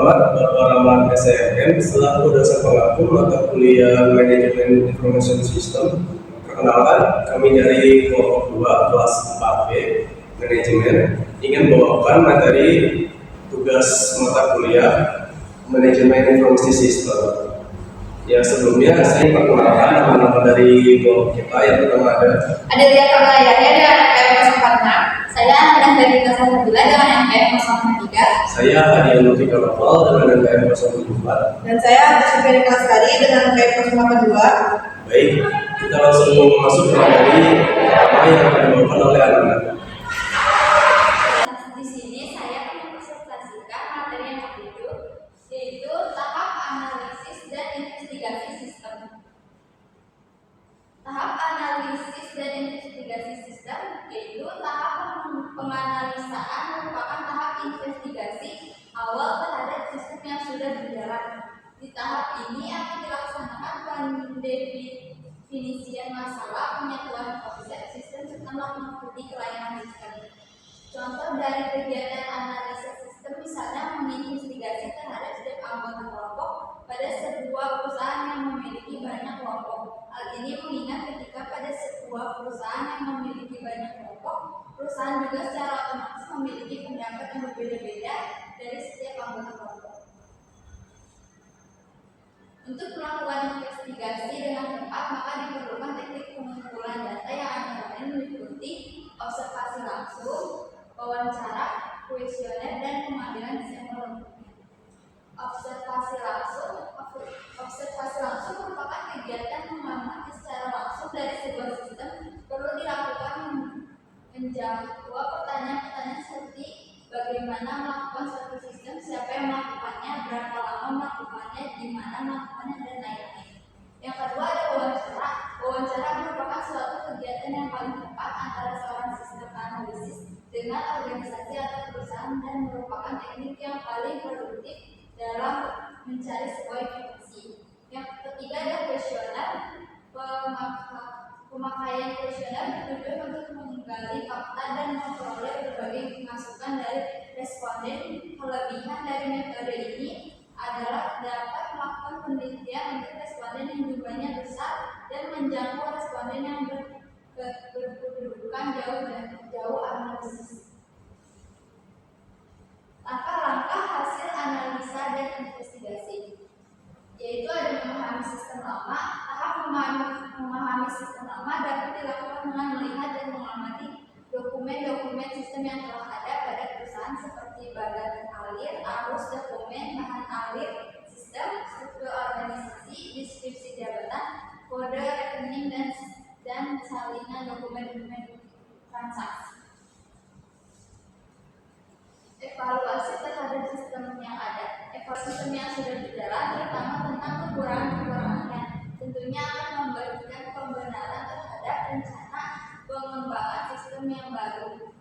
Muhammad, Bapak Rahman SMM, selaku dosen pengaku mata kuliah Manajemen Information System. Perkenalkan, kami dari kelompok 2 kelas 4B Manajemen ingin membawakan materi tugas mata kuliah Manajemen Information System. Ya, sebelumnya saya perkenalkan nama-nama dari kelompok kita. Yang pertama ada Ria Kamlayani dengan NPM 046. Saya Ananda Berita Sabila dengan NPM 043. Saya Hadiah Lutika Novel dengan NPM 074. Dan saya Asyikari Kelastari dengan NPM 082. Baik, kita langsung masuk ke materi pertama yang akan dibawakan oleh anak-anak. Di sini saya akan mempresentasikan materi yang ketujuh, yaitu tahap analisis dan investigasi sistem. Tahap analisis dan investigasi sistem yaitu tahap penganalisaan merupakan tahap investigasi awal terhadap sistem yang sudah berjalan. Di tahap ini akan dilaksanakan pendefinisian masalah, penyatuan konsep sistem serta mengikuti kelainan sistem. Contoh dari kegiatan analisa sistem misalnya menginvestigasi terhadap setiap anggota kelompok pada sebuah perusahaan yang memiliki banyak kelompok. Hal ini mengingat ketika pada sebuah perusahaan yang memiliki banyak kelompok, perusahaan juga secara otomatis memiliki pendapat yang berbeda-beda dari setiap anggota kelompok. Untuk melakukan investigasi dengan tepat, maka diperlukan teknik pengumpulan data yang antara lain meliputi observasi langsung, wawancara, kuesioner, dan pengambilan sampel. Observasi langsung merupakan kegiatan mengamati secara langsung dari sebuah sistem. Perlu dilakukan menjawab pertanyaan-pertanyaan seperti bagaimana melakukan suatu sistem, siapa yang melakukannya, berapa lama melakukannya, di mana melakukannya, dan lain-lain. Yang kedua ada wawancara. Wawancara merupakan suatu kegiatan yang paling tepat antara seorang sistem analisis dengan organisasi atau perusahaan dan merupakan teknik yang paling produktif dalam mencari sebuah informasi. Yang ketiga ada kuesioner. Pemakaian kuesioner bertujuan untuk menggali fakta dan memperoleh berbagai masukan dari responden. Kelebihan dari metode ini adalah dapat melakukan penelitian untuk responden yang jumlahnya besar dan menjangkau responden yang berkedudukan jauh analisis. Langkah-langkah hasil analisa dan investigasi yaitu ada memahami sistem lama. Tahap memahami sistem lama dapat dilakukan dengan melihat dan mengamati dokumen-dokumen sistem yang telah ada pada perusahaan seperti badan alir, arus, dokumen, bahan alir, sistem, struktur organisasi, deskripsi jabatan, kode rekening, dan salinan dokumen-dokumen transaksi. Evaluasi terhadap sistem yang ada. Evaluasi sistem yang sudah berjalan terutama tentang kekurangan-kekurangannya tentunya akan memberikan pembenaran terhadap rencana pengembangan sistem yang baru.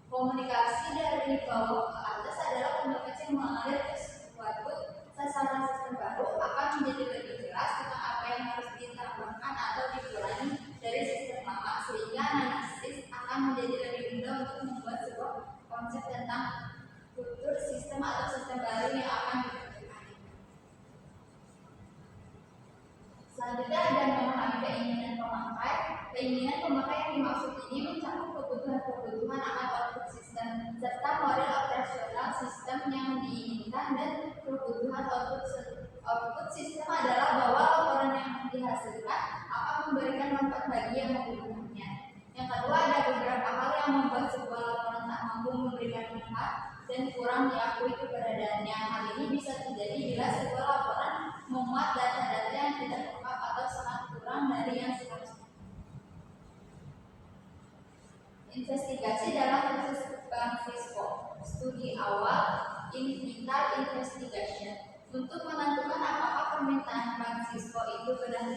Komunikasi dari bawah ke atas adalah komunikasi yang mengalir ke suatu sasaran sistem baru akan menjadi lebih jelas tentang apa yang harus ditambahkan atau dikurangi dari sistem lama sehingga analisis akan menjadi lebih mudah untuk membuat sebuah konsep tentang kultur sistem atau sistem baru yang akan dikerjakan. Selanjutnya ada memahami keinginan pemakai. Keinginan pemakai yang dimaksud ini mencakup kebutuhan akan output sistem serta model operasional sistem yang diinginkan, dan kebutuhan output sistem adalah bahwa laporan yang dihasilkan akan memberikan manfaat bagi yang membutuhkannya. Yang kedua ada beberapa hal yang membuat sebuah laporan tak mampu memberikan manfaat dan kurang diakui keberadaannya. Hal ini bisa terjadi bila sebuah laporan memuat data-data yang tidak lengkap atau sangat kurang dari yang seharusnya. Investigasi dalam proses Bank Fisco. Studi awal initial investigation untuk menentukan apakah permintaan Bank Fisco itu benar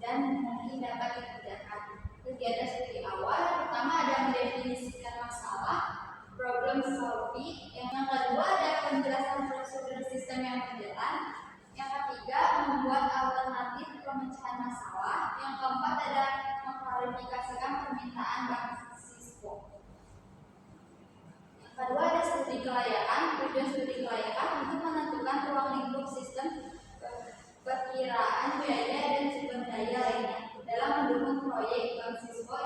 dan mungkin dapat dikerjakan. Kegiatan studi awal yang pertama ada mendefinisikan masalah, problem solving. Yang kedua ada penjelasan prosedur sistem yang berjalan. Yang ketiga membuat alternatif pemecahan masalah. Yang keempat ada mengklarifikasikan permintaan Bank Fisco. Yang kedua ada studi tujuan studi kelayakan untuk menentukan ruang lingkup sistem perkiraan biaya dan sumber daya lainnya dalam mendukung proyek bank siswa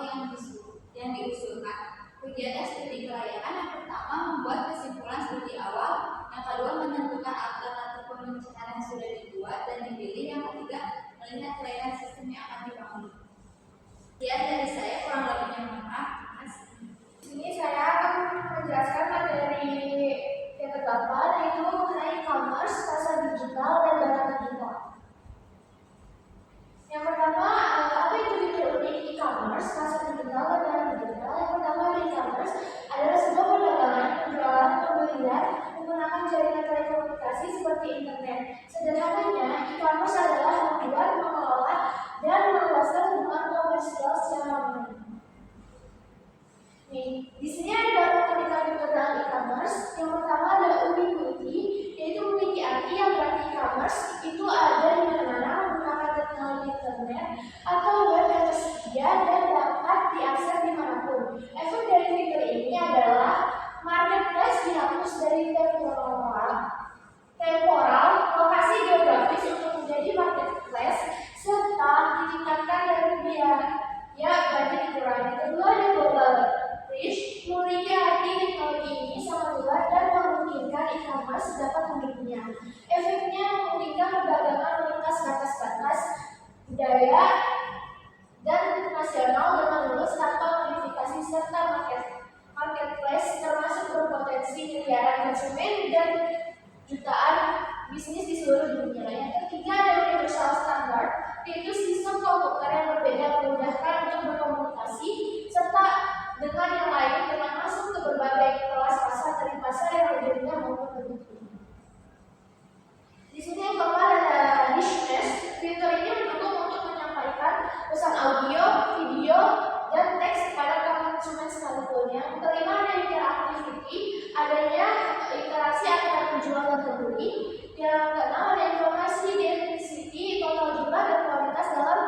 yang diusulkan. Kegiatan studi kelayakan yang pertama membuat kesimpulan studi awal, yang kedua menentukan alternatif perencanaan yang sudah dibuat dan dipilih, yang ketiga melihat layanan sistem yang akan dibangun. Sekian dari saya, kurang lebihnya mohon maaf. Ini saya akan menjelaskan materi yang kedelapan, yaitu mengenai e-commerce, pasar digital, dan data digital. Yang pertama, apa itu fitur unik e-commerce, pasar digital, dan data digital? Yang pertama, e-commerce adalah sebuah perdagangan, penjualan, pembelian menggunakan jaringan telekomunikasi seperti internet. Sederhananya, e-commerce adalah membuat, mengelola, dan meluaskan hubungan komersial secara online. Nih, di sini ada beberapa indikator tentang e-commerce. Yang pertama ada ubiquity, yaitu memiliki arti yang berarti e-commerce itu ada di mana-mana menggunakan teknologi internet atau web yang tersedia dan dapat diakses dimanapun. Efek dari fitur ini adalah marketplace dihapus dari temporal lokasi geografis untuk menjadi marketplace, serta ditingkatkan dari biaya budget dikurangi. Kedua ada global reach, memiliki arti teknologi ini sangat luas dan memungkinkan e-commerce dapat mendunia. Efeknya memungkinkan perdagangan lintas batas-batas budaya dan nasional dengan lulus tanpa modifikasi, serta marketplace termasuk berpotensi miliaran konsumen dan jutaan bisnis di seluruh dunia. Yang ketiga ada universal standard, yaitu sistem komputer yang berbeda memudahkan untuk berkomunikasi serta dengan yang lain dengan masuk ke berbagai kelas pasar dari pasar yang berbeda maupun berbeda. Di sini yang keempat ada richness. Fitur ini mendukung untuk menyampaikan pesan audio, video, dan teks kepada konsumen sekalipun. Yang kelima ada interactivity, adanya interaksi antara penjual dan pembeli. Yang keenam ada informasi, density, total jumlah dan kualitas dalam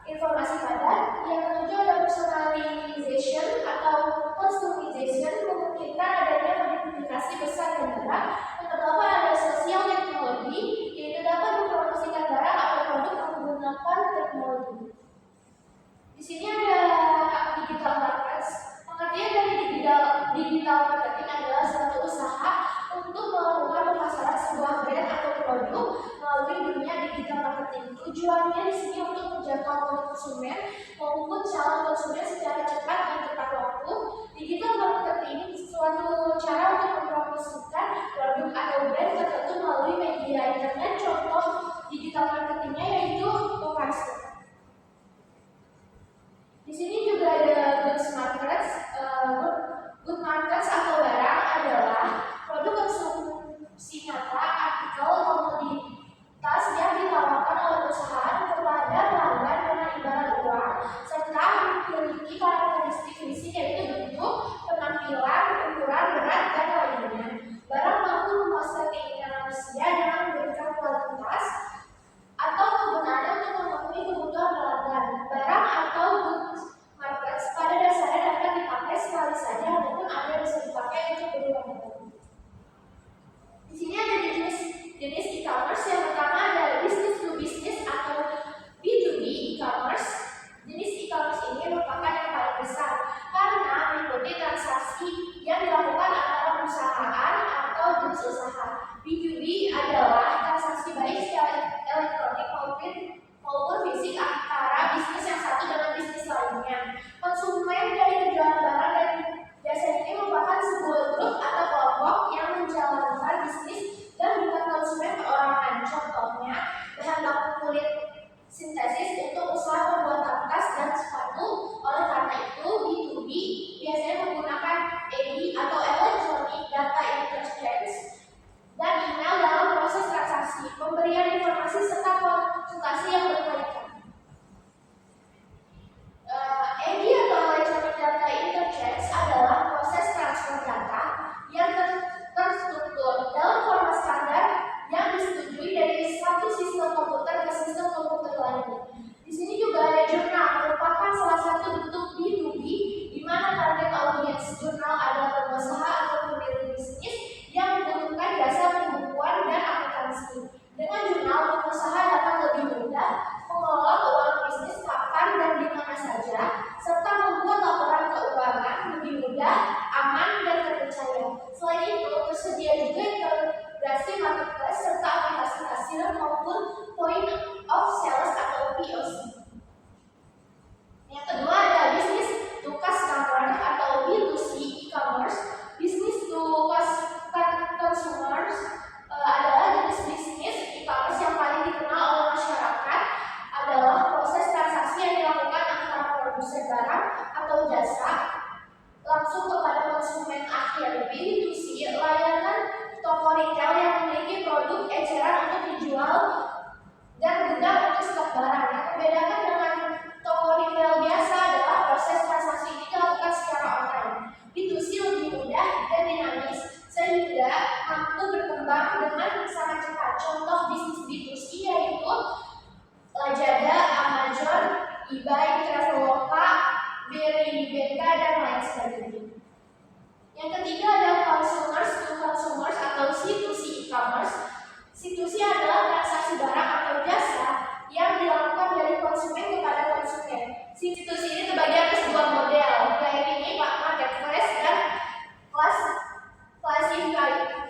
informasi padat. Yang ketujuh ada personalization atau customization, memungkinkan adanya modifikasi besar dan berat. Yang kedelapan ada social technology, yaitu dapat mempromosikan barang atau produk menggunakan teknologi. Di sini ada digital markets. Pengertian dari digital marketing adalah suatu usaha untuk melakukan pemasaran sebuah brand atau produk melalui dunia digital marketing. Tujuannya di sini untuk menjangkau konsumen maupun calon konsumen secara cepat dan tepat waktu. Digital marketing ini suatu cara untuk mempromosikan produk atau brand tertentu melalui media internet. Contoh digital marketingnya yaitu e-commerce. Di sini juga ada goods markets. Good markets atau barang adalah produk konsumsi nyata, artikel, komoditas yang ditawarkan oleh perusahaan kepada pelanggan dengan imbalan uang, serta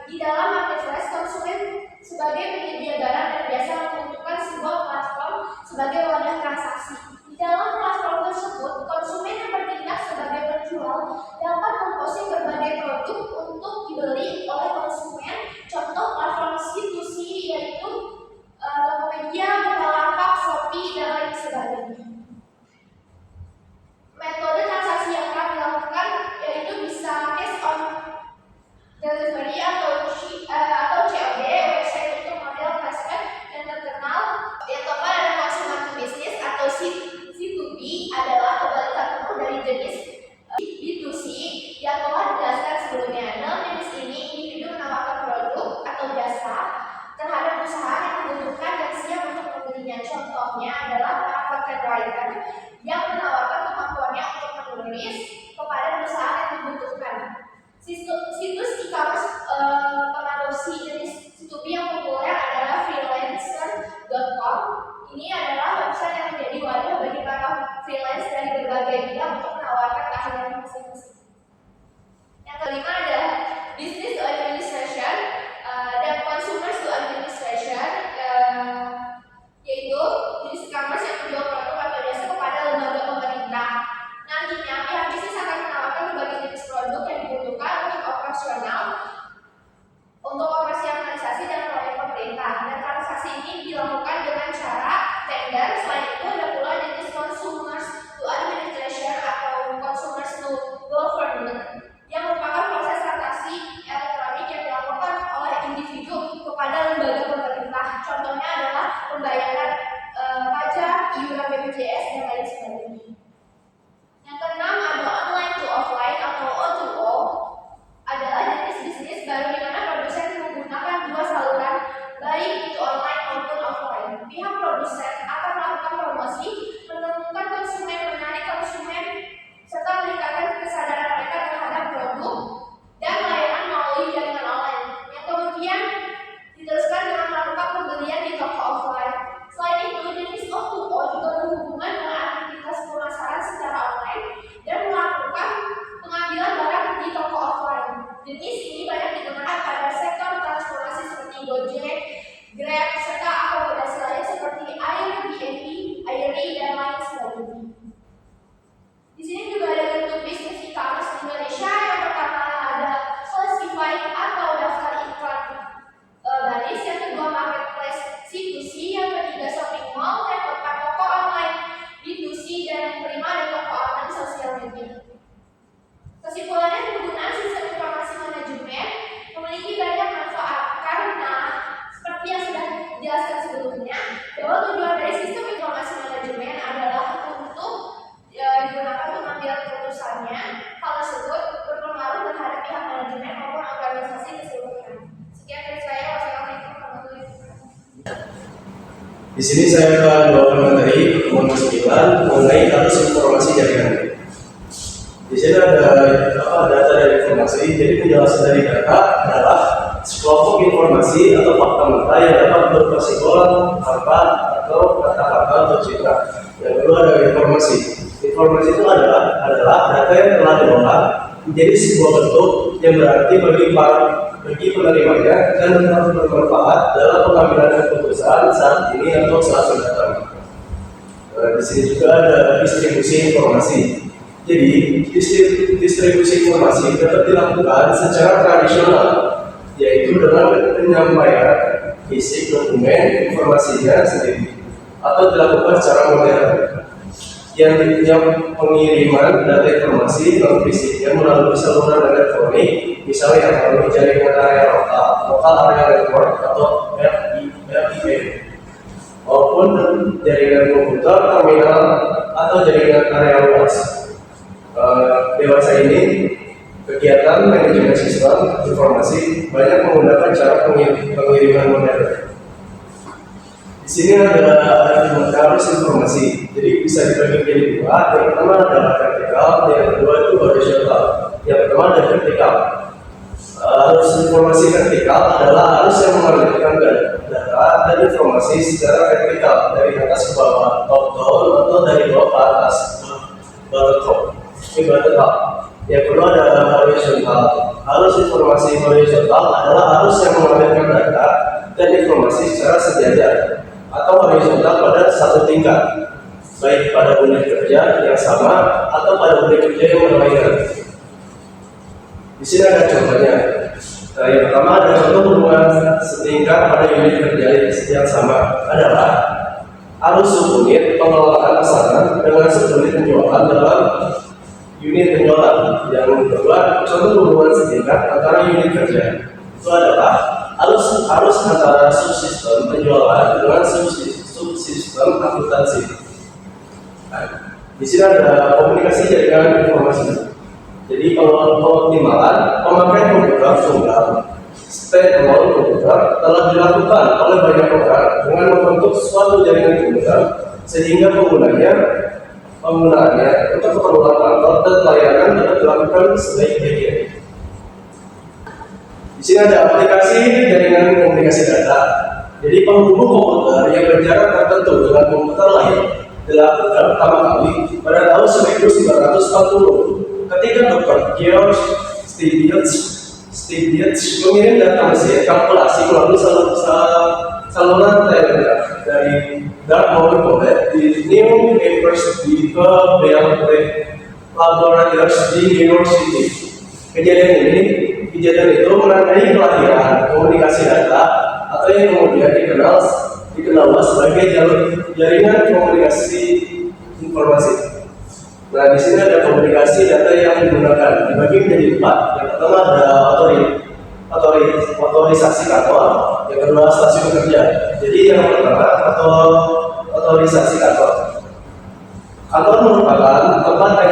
Di dalam marketplace, konsumen sebagai penyedia barang dan biasa membutuhkan sebuah platform sebagai wadah transaksi. Di dalam platform tersebut, konsumen yang bertindak sebagai penjual dapat memposting berbagai produk untuk dibeli oleh konsumen. Contoh platform C2C yaitu Tokopedia, Bukalapak, Shopee, dan lain sebagainya. Metode transaksi yang akan dilakukan yaitu bisa cash on delivery atau COD. Website untuk model cashback yang terkenal yang keempat ada consumer to business atau C2B adalah kebalikan penuh dari jenis B2C yang telah dijelaskan sebelumnya. Dalam jenis ini, individu menawarkan produk atau jasa terhadap perusahaan yang membutuhkan dan siap untuk membelinya. Contohnya adalah para content writer yang menawarkan kemampuannya untuk menulis kepada perusahaan yang membutuhkan. Situs e-commerce pengadopsi jenis C2B yang populer adalah freelancer.com. Ini adalah website yang menjadi wadah bagi para freelance dari berbagai bidang untuk menawarkan keahlian masing-masing. Yang kelima adalah business to administration dan consumer to administration, yaitu jenis e-commerce yang menjual produk atau jasa kepada lembaga pemerintah. Nantinya pihak bisnis akan menawarkan berbagai jenis produk yang dibutuhkan untuk operasionalisasi dan proyek pemerintah, dan transaksi ini dilakukan dengan cara tender. Selain itu ada pula jenis consumers to administration atau consumers to government yang merupakan proses transaksi elektronik yang dilakukan oleh individu kepada lembaga pemerintah. Contohnya adalah pembayaran pajak, iuran BPJS, dan lain sebagainya. Yang keenam ada online to offline atau O2O, adalah jenis bisnis baru di mana produsen menggunakan dua saluran, baik itu online maupun offline. Pihak produsen akan melakukan promosi, menemukan konsumen, menarik konsumen, serta meningkatkan kesadaran mereka terhadap produk dan layanan melalui jaringan online, yang kemudian diteruskan dengan melakukan pembelian di toko offline. Selain itu, jenis O2O juga berhubungan dengan aktivitas pemasaran secara online dan melakukan pengambilan barang di toko offline. Jenis ini banyak digunakan pada sektor transportasi seperti Gojek, Grab, serta akomodasi lain seperti Airbnb, Airi, dan lain sebagainya. Di sini juga ada bentuk bisnis e-commerce di Indonesia. Yang pertama ada classified atau daftar iklan baris, yang kedua marketplace C2C, yang ketiga shopping mall, yang keempat toko online B2C, dan yang kelima ada toko online sosial media. Kesimpulannya, penggunaan sistem informasi manajemen memiliki banyak manfaat karena seperti yang sudah dijelaskan sebelumnya, bahwa tujuan dari sistem informasi manajemen adalah untuk digunakan untuk mengambil keputusannya. Hal tersebut berpengaruh terhadap pihak manajemen maupun organisasi keseluruhan. Sekian dari saya. Wassalamualaikum warahmatullahi wabarakatuh. Di sini saya akan bawakan materi nomor 9 mengenai arus informasi jaringan. Di sini ada data dan informasi. Jadi penjelasan dari data adalah sekelompok informasi atau fakta mentah yang dapat berkesimpulan harta atau kata-kata atau citra. Yang kedua ada informasi. Informasi itu adalah data yang telah diolah menjadi sebuah bentuk yang berarti bagi penerimanya dan dapat bermanfaat dalam pengambilan keputusan saat ini atau saat mendatang. Di sini juga ada distribusi informasi. Jadi, distribusi informasi dapat dilakukan secara tradisional, yaitu dengan penyampaian fisik dokumen informasinya sendiri, atau dilakukan secara modern, yang pengiriman data informasi non fisiknya melalui saluran elektronik, misalnya melalui jaringan area lokal area network atau RIP, maupun jaringan komputer, terminal, atau jaringan area luas. Dewasa ini, kegiatan manajemen sistem informasi banyak menggunakan cara pengiriman modern. Di sini ada arus informasi, jadi bisa dibagi menjadi dua. Yang pertama adalah vertikal, yang kedua itu horizontal. Yang pertama ada vertikal. Arus informasi vertikal adalah arus yang mengalirkan data dan informasi secara vertikal dari atas ke bawah, top down, atau dari bawah ke atas, bottom up. Yang kedua ada horizontal. Arus informasi horizontal adalah arus yang mengalir data dan informasi secara sejajar atau horizontal pada satu tingkat, baik pada unit kerja yang sama atau pada unit kerja yang berlainan. Di sini ada contohnya. Nah, yang pertama ada contoh hubungan setingkat pada unit kerja yang sama adalah arus subunit pengelolaan pesanan dengan subunit penjualan dalam unit penjualan. Yang kedua, contoh hubungan setingkat antara unit kerja itu adalah arus antara subsistem penjualan dengan subsistem akuntansi. Nah, di sini ada komunikasi jaringan informasi. Jadi pengoptimalan pemakaian komputer tunggal standalone komputer telah dilakukan oleh banyak orang dengan membentuk suatu jaringan komputer sehingga penggunaannya untuk keperluan kantor dan pelayanan dapat dilakukan sebaik-baiknya. Di sini ada aplikasi jaringan komunikasi data. Jadi penghubung komputer yang berjarak tertentu dengan komputer lain dilakukan pertama kali pada tahun 1940 ketika Dr. George Stiglitz mengirim data mesin kalkulasi melalui saluran telegraf dari Dartmouth College di New University ke Bell Laboratories di New York City. Kejadian itu menandai kelahiran komunikasi data atau yang kemudian dikenal sebagai jaringan komunikasi informasi. Nah, di sini ada komunikasi data yang digunakan dibagi menjadi 4. Yang pertama ada otorisasi kantor, yang kedua stasiun kerja. Jadi yang pertama otorisasi kantor. Kantor merupakan tempat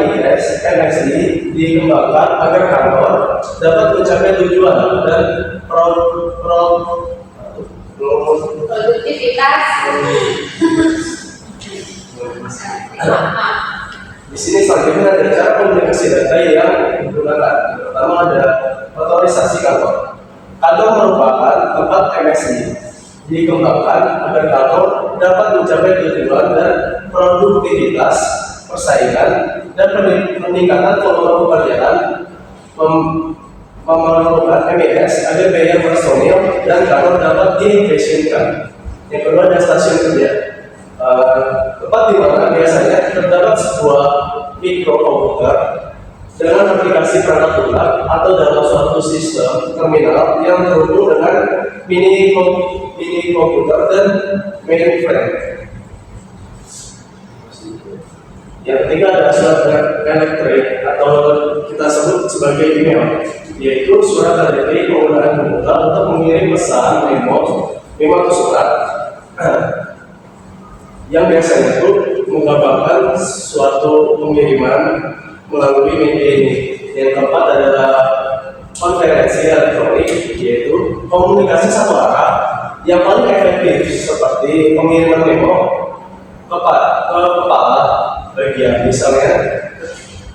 NXI dikembangkan agar kantor dapat mencapai tujuan dan produktivitas. Di sini selanjutnya ada cara komunikasi data yang digunakan. Pertama ada otorisasi kantor. Kantor merupakan tempat MSI dikembangkan agar kantor dapat mencapai tujuan dan produktivitas, persaingan, dan peningkatan volume pekerjaan, memerlukan MES agar biaya personil dan kantor dapat diefisienkan. Yang kedua ada stasiun kerja. Tempat di mana biasanya terdapat sebuah mikrokomputer dengan aplikasi perangkat lunak atau dalam suatu sistem terminal yang terhubung dengan mini komputer dan mainframe. Yang ketiga ada surat elektrik atau kita sebut sebagai email, yaitu surat elektrik penggunaan komputer untuk mengirim pesan memo atau surat yang biasanya itu menggambarkan suatu pengiriman melalui media ini. Yang keempat adalah konferensi elektronik, yaitu komunikasi satu arah yang paling efektif seperti pengiriman memo ke kepala bagian misalnya.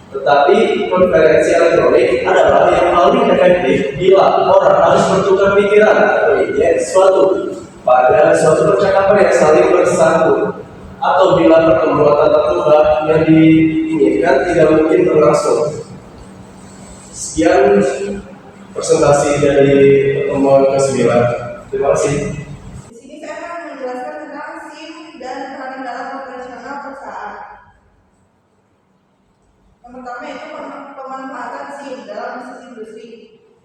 Tetapi konferensi elektronik adalah yang paling efektif bila orang harus bertukar pikiran atau ide pada suatu percakapan yang saling bersambung, atau bila pertemuan tatap muka yang diinginkan tidak mungkin berlangsung. Sekian presentasi dari pertemuan ke-9. Terima kasih. Di sini saya akan menjelaskan tentang SIM dan peran dalam operasional perusahaan. Yang pertama itu pemanfaatan SIM dalam bisnis industri,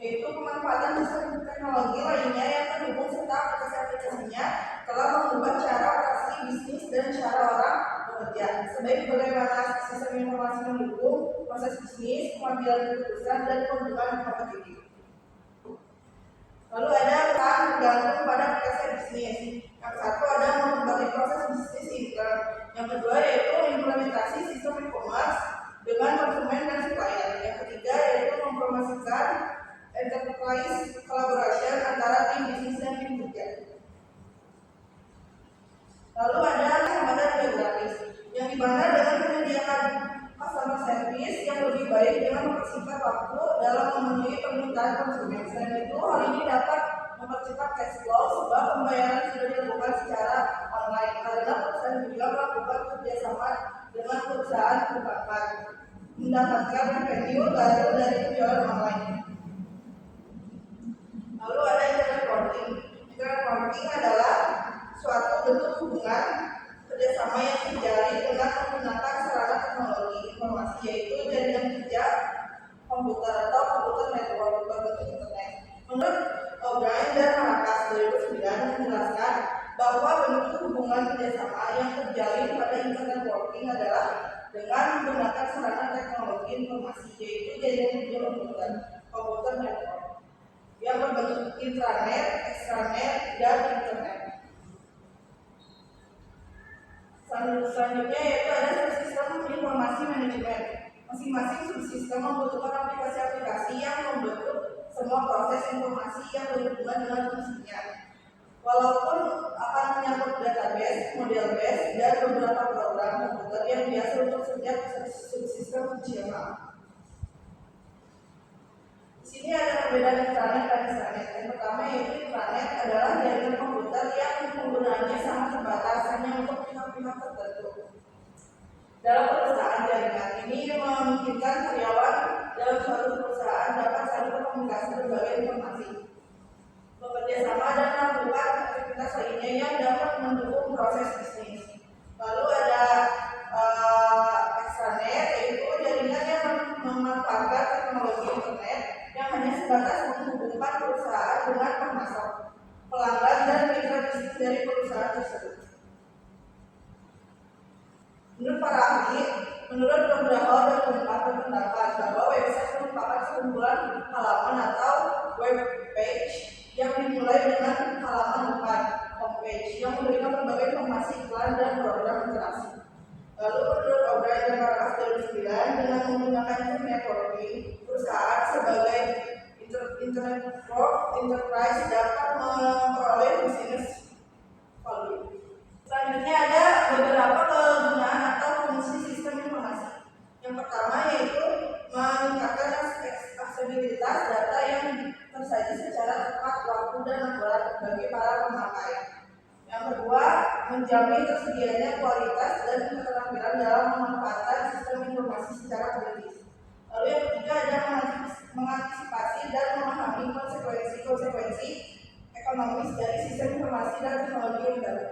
yaitu pemanfaatan sistem teknologi lainnya yang terhubung serta aplikasi-aplikasinya telah mengubah cara operasi bisnis dan cara orang bekerja. Bagaimana sistem informasi mendukung proses bisnis, pengambilan keputusan, dan pembentukan kompetitif. Lalu ada peran tergantung pada aplikasi bisnis. Yang satu ada memperbaiki proses bisnis intern. Yang kedua yaitu implementasi sistem e-commerce dengan konsumen dan supplier. Yang ketiga yaitu mempromosikan enterprise collaboration antara tim bisnis dan tim kerja. Lalu ada hambatan geografis, yang dimana dengan menyediakan customer service yang lebih baik dengan mempersingkat waktu dalam memenuhi permintaan konsumen. Selain itu, hal ini dapat mempercepat cash flow sebab pembayaran sudah dilakukan secara online karena perusahaan juga melakukan kerjasama dengan perusahaan perbankan. mendapatkan revenue baru dari penjualan online. Lalu ada internet marketing. Internet marketing adalah suatu bentuk hubungan kerjasama yang terjalin dengan menggunakan sarana teknologi informasi, yaitu jaringan kerja komputer atau komputer network berbentuk internet. Menurut O'Brien dan Marcus 2009 menjelaskan bahwa bentuk hubungan kerjasama yang terjalin pada internet working adalah dengan menggunakan sarana teknologi informasi, yaitu jaringan kerja komputer network yang berbentuk intranet, extranet, dan internet. Selanjutnya yaitu ada subsistem informasi manajemen. Masing-masing subsistem membutuhkan aplikasi-aplikasi yang membentuk semua proses informasi yang berhubungan dengan fungsinya. Walaupun akan menyangkut database, model base, dan beberapa program komputer yang biasa untuk setiap subsistem fungsional. Di sini ada perbedaan intranet dan extranet. Yang pertama yaitu intranet adalah jaringan komputer yang penggunaannya sangat terbatas hanya untuk pihak-pihak tertentu. Dalam perusahaan jaringan ini memungkinkan karyawan dalam suatu perusahaan dapat saling berkomunikasi berbagai informasi, bekerja sama dan melakukan aktivitas lainnya yang dapat mendukung proses bisnis. Lalu ada extranet yaitu jaringan yang memanfaatkan teknologi internet yang hanya sebatas menghubungkan perusahaan dengan pemasok, pelanggan, dan mitra bisnis dari perusahaan tersebut. Menurut para ahli, menurut beberapa berpendapat bahwa website merupakan sekumpulan halaman atau web page yang dimulai dengan halaman depan, homepage, yang memberikan berbagai informasi iklan dan program interaksi. Lalu menurut O'Brien dan Marcus 2009, dengan menggunakan internet working, perusahaan sebagai internet enterprise dapat memperoleh bisnis value. Selanjutnya ada beberapa kegunaan atau fungsi sistem informasi. Yang pertama yaitu meningkatkan aksesibilitas data yang tersaji secara tepat waktu dan akurat bagi para pemakai. Yang kedua, menjamin tersedianya kualitas dan keterampilan dalam memanfaatkan sistem informasi secara kritis. Lalu yang ketiga ada mengantisipasi dan memahami konsekuensi ekonomis dari sistem informasi dan teknologi yang baru.